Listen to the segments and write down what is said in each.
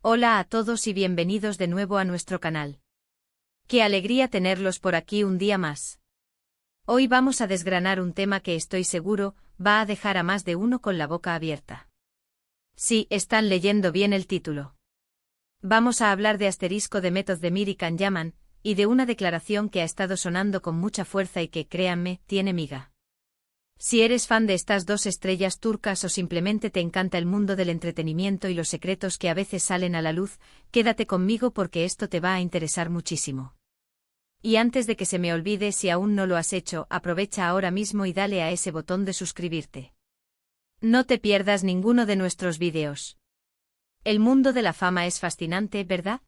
Hola a todos y bienvenidos de nuevo a nuestro canal. Qué alegría tenerlos por aquí un día más. Hoy vamos a desgranar un tema que estoy seguro va a dejar a más de uno con la boca abierta. Sí, están leyendo bien el título. Vamos a hablar de Asterisco de Method y Can-Yaman, y de una declaración que ha estado sonando con mucha fuerza y que, créanme, tiene miga. Si eres fan de estas dos estrellas turcas o simplemente te encanta el mundo del entretenimiento y los secretos que a veces salen a la luz, quédate conmigo porque esto te va a interesar muchísimo. Y antes de que se me olvide, si aún no lo has hecho, aprovecha ahora mismo y dale a ese botón de suscribirte. No te pierdas ninguno de nuestros vídeos. El mundo de la fama es fascinante, ¿verdad?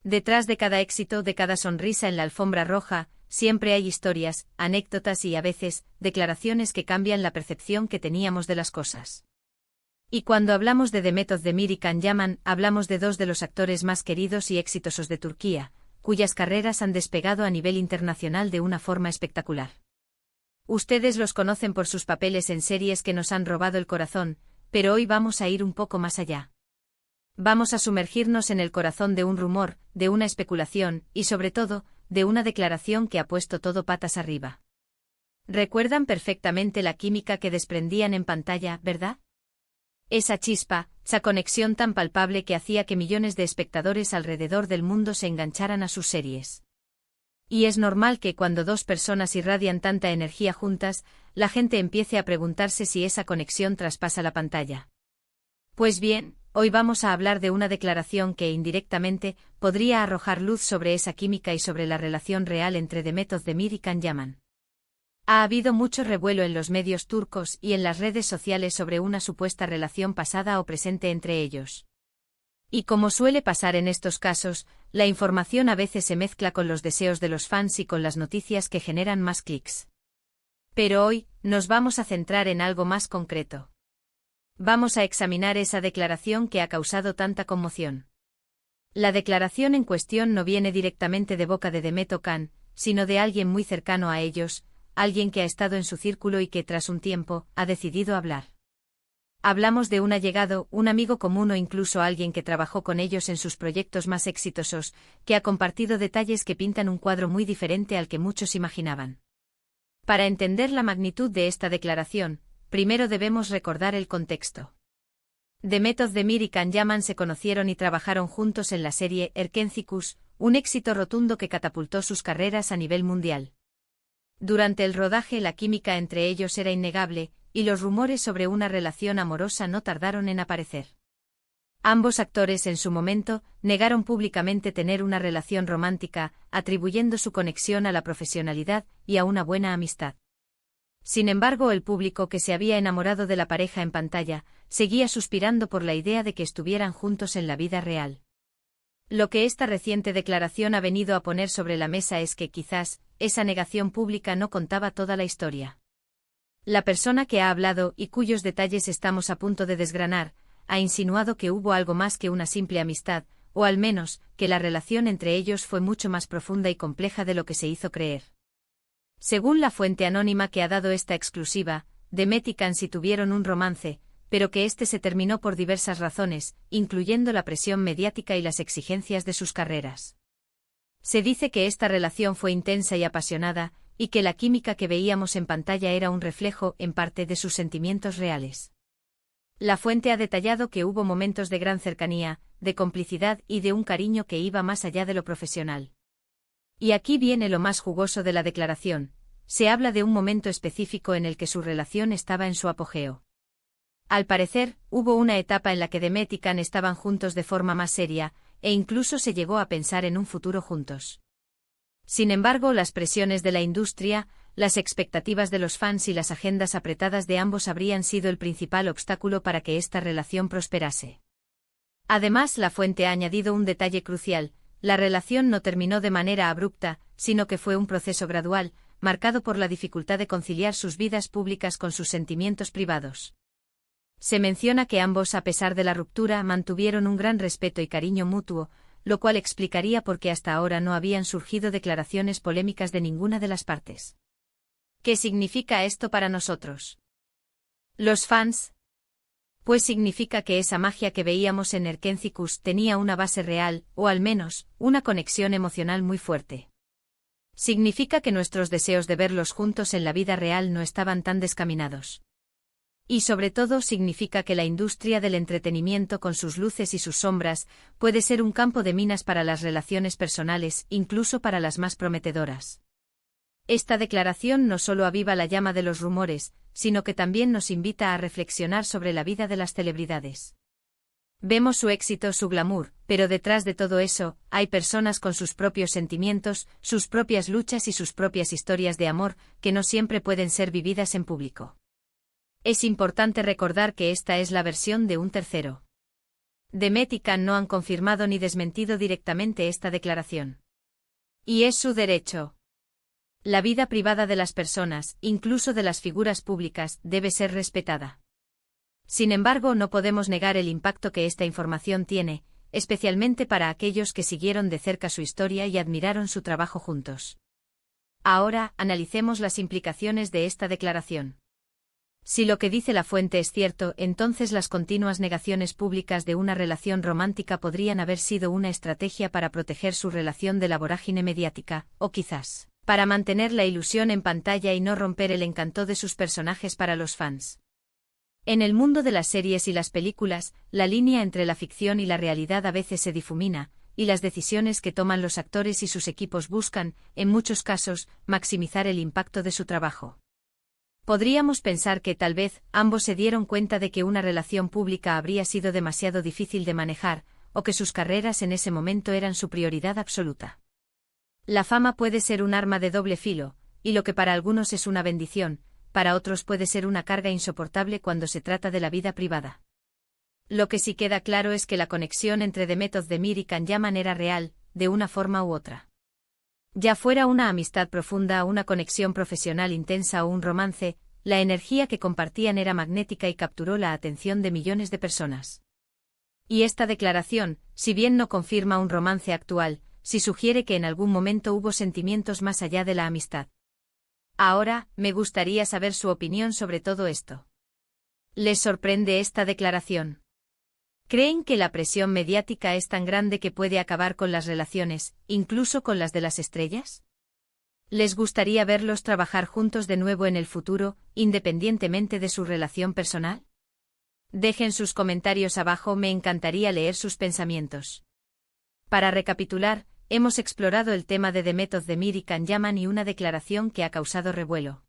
Detrás de cada éxito, de cada sonrisa en la alfombra roja, siempre hay historias, anécdotas y, a veces, declaraciones que cambian la percepción que teníamos de las cosas. Y cuando hablamos de Demet Özdemir y Can-Yaman, hablamos de dos de los actores más queridos y exitosos de Turquía, cuyas carreras han despegado a nivel internacional de una forma espectacular. Ustedes los conocen por sus papeles en series que nos han robado el corazón, pero hoy vamos a ir un poco más allá. Vamos a sumergirnos en el corazón de un rumor, de una especulación, y sobre todo, de una declaración que ha puesto todo patas arriba. Recuerdan perfectamente la química que desprendían en pantalla, ¿verdad? Esa chispa, esa conexión tan palpable que hacía que millones de espectadores alrededor del mundo se engancharan a sus series. Y es normal que cuando dos personas irradian tanta energía juntas, la gente empiece a preguntarse si esa conexión traspasa la pantalla. Pues bien, hoy vamos a hablar de una declaración que indirectamente podría arrojar luz sobre esa química y sobre la relación real entre Demet Özdemir y Can-Yaman. Ha habido mucho revuelo en los medios turcos y en las redes sociales sobre una supuesta relación pasada o presente entre ellos. Y como suele pasar en estos casos, la información a veces se mezcla con los deseos de los fans y con las noticias que generan más clics. Pero hoy, nos vamos a centrar en algo más concreto. Vamos a examinar esa declaración que ha causado tanta conmoción. La declaración en cuestión no viene directamente de boca de Demet o Can, sino de alguien muy cercano a ellos, alguien que ha estado en su círculo y que tras un tiempo, ha decidido hablar. Hablamos de un allegado, un amigo común o incluso alguien que trabajó con ellos en sus proyectos más exitosos, que ha compartido detalles que pintan un cuadro muy diferente al que muchos imaginaban. Para entender la magnitud de esta declaración, primero debemos recordar el contexto. Demet Özdemir y Can-Yaman se conocieron y trabajaron juntos en la serie Erkencikus, un éxito rotundo que catapultó sus carreras a nivel mundial. Durante el rodaje la química entre ellos era innegable, y los rumores sobre una relación amorosa no tardaron en aparecer. Ambos actores en su momento negaron públicamente tener una relación romántica, atribuyendo su conexión a la profesionalidad y a una buena amistad. Sin embargo, el público que se había enamorado de la pareja en pantalla, seguía suspirando por la idea de que estuvieran juntos en la vida real. Lo que esta reciente declaración ha venido a poner sobre la mesa es que quizás, esa negación pública no contaba toda la historia. La persona que ha hablado y cuyos detalles estamos a punto de desgranar, ha insinuado que hubo algo más que una simple amistad, o al menos, que la relación entre ellos fue mucho más profunda y compleja de lo que se hizo creer. Según la fuente anónima que ha dado esta exclusiva, Demet y Can sí tuvieron un romance, pero que este se terminó por diversas razones, incluyendo la presión mediática y las exigencias de sus carreras. Se dice que esta relación fue intensa y apasionada, y que la química que veíamos en pantalla era un reflejo, en parte, de sus sentimientos reales. La fuente ha detallado que hubo momentos de gran cercanía, de complicidad y de un cariño que iba más allá de lo profesional. Y aquí viene lo más jugoso de la declaración: se habla de un momento específico en el que su relación estaba en su apogeo. Al parecer, hubo una etapa en la que Demet y Can estaban juntos de forma más seria, e incluso se llegó a pensar en un futuro juntos. Sin embargo, las presiones de la industria, las expectativas de los fans y las agendas apretadas de ambos habrían sido el principal obstáculo para que esta relación prosperase. Además, la fuente ha añadido un detalle crucial: la relación no terminó de manera abrupta, sino que fue un proceso gradual, marcado por la dificultad de conciliar sus vidas públicas con sus sentimientos privados. Se menciona que ambos, a pesar de la ruptura, mantuvieron un gran respeto y cariño mutuo, lo cual explicaría por qué hasta ahora no habían surgido declaraciones polémicas de ninguna de las partes. ¿Qué significa esto para nosotros? Los fans. Pues significa que esa magia que veíamos en Erkencicus tenía una base real, o al menos, una conexión emocional muy fuerte. Significa que nuestros deseos de verlos juntos en la vida real no estaban tan descaminados. Y sobre todo significa que la industria del entretenimiento con sus luces y sus sombras puede ser un campo de minas para las relaciones personales, incluso para las más prometedoras. Esta declaración no solo aviva la llama de los rumores, sino que también nos invita a reflexionar sobre la vida de las celebridades. Vemos su éxito, su glamour, pero detrás de todo eso, hay personas con sus propios sentimientos, sus propias luchas y sus propias historias de amor, que no siempre pueden ser vividas en público. Es importante recordar que esta es la versión de un tercero. Demet y Can no han confirmado ni desmentido directamente esta declaración. Y es su derecho. La vida privada de las personas, incluso de las figuras públicas, debe ser respetada. Sin embargo, no podemos negar el impacto que esta información tiene, especialmente para aquellos que siguieron de cerca su historia y admiraron su trabajo juntos. Ahora, analicemos las implicaciones de esta declaración. Si lo que dice la fuente es cierto, entonces las continuas negaciones públicas de una relación romántica podrían haber sido una estrategia para proteger su relación de la vorágine mediática, o quizás para mantener la ilusión en pantalla y no romper el encanto de sus personajes para los fans. En el mundo de las series y las películas, la línea entre la ficción y la realidad a veces se difumina, y las decisiones que toman los actores y sus equipos buscan, en muchos casos, maximizar el impacto de su trabajo. Podríamos pensar que tal vez ambos se dieron cuenta de que una relación pública habría sido demasiado difícil de manejar, o que sus carreras en ese momento eran su prioridad absoluta. La fama puede ser un arma de doble filo, y lo que para algunos es una bendición, para otros puede ser una carga insoportable cuando se trata de la vida privada. Lo que sí queda claro es que la conexión entre Demet Özdemir y Can Yaman era real, de una forma u otra. Ya fuera una amistad profunda, una conexión profesional intensa o un romance, la energía que compartían era magnética y capturó la atención de millones de personas. Y esta declaración, si bien no confirma un romance actual, sí sugiere que en algún momento hubo sentimientos más allá de la amistad. Ahora, me gustaría saber su opinión sobre todo esto. ¿Les sorprende esta declaración? ¿Creen que la presión mediática es tan grande que puede acabar con las relaciones, incluso con las de las estrellas? ¿Les gustaría verlos trabajar juntos de nuevo en el futuro, independientemente de su relación personal? Dejen sus comentarios abajo, me encantaría leer sus pensamientos. Para recapitular, hemos explorado el tema de Demet Özdemir y Can Yaman y una declaración que ha causado revuelo.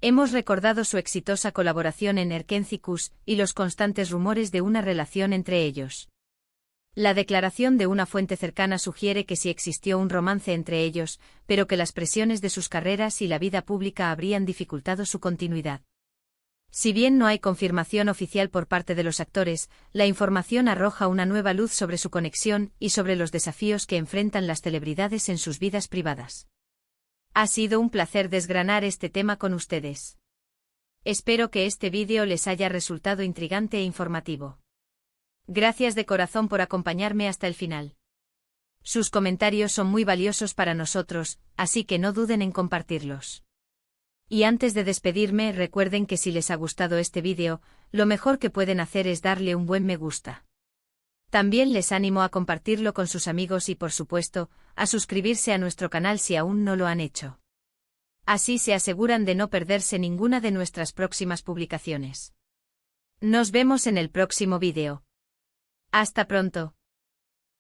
Hemos recordado su exitosa colaboración en Erkencicus y los constantes rumores de una relación entre ellos. La declaración de una fuente cercana sugiere que sí existió un romance entre ellos, pero que las presiones de sus carreras y la vida pública habrían dificultado su continuidad. Si bien no hay confirmación oficial por parte de los actores, la información arroja una nueva luz sobre su conexión y sobre los desafíos que enfrentan las celebridades en sus vidas privadas. Ha sido un placer desgranar este tema con ustedes. Espero que este vídeo les haya resultado intrigante e informativo. Gracias de corazón por acompañarme hasta el final. Sus comentarios son muy valiosos para nosotros, así que no duden en compartirlos. Y antes de despedirme, recuerden que si les ha gustado este vídeo, lo mejor que pueden hacer es darle un buen me gusta. También les animo a compartirlo con sus amigos y, por supuesto, a suscribirse a nuestro canal si aún no lo han hecho. Así se aseguran de no perderse ninguna de nuestras próximas publicaciones. Nos vemos en el próximo vídeo. Hasta pronto.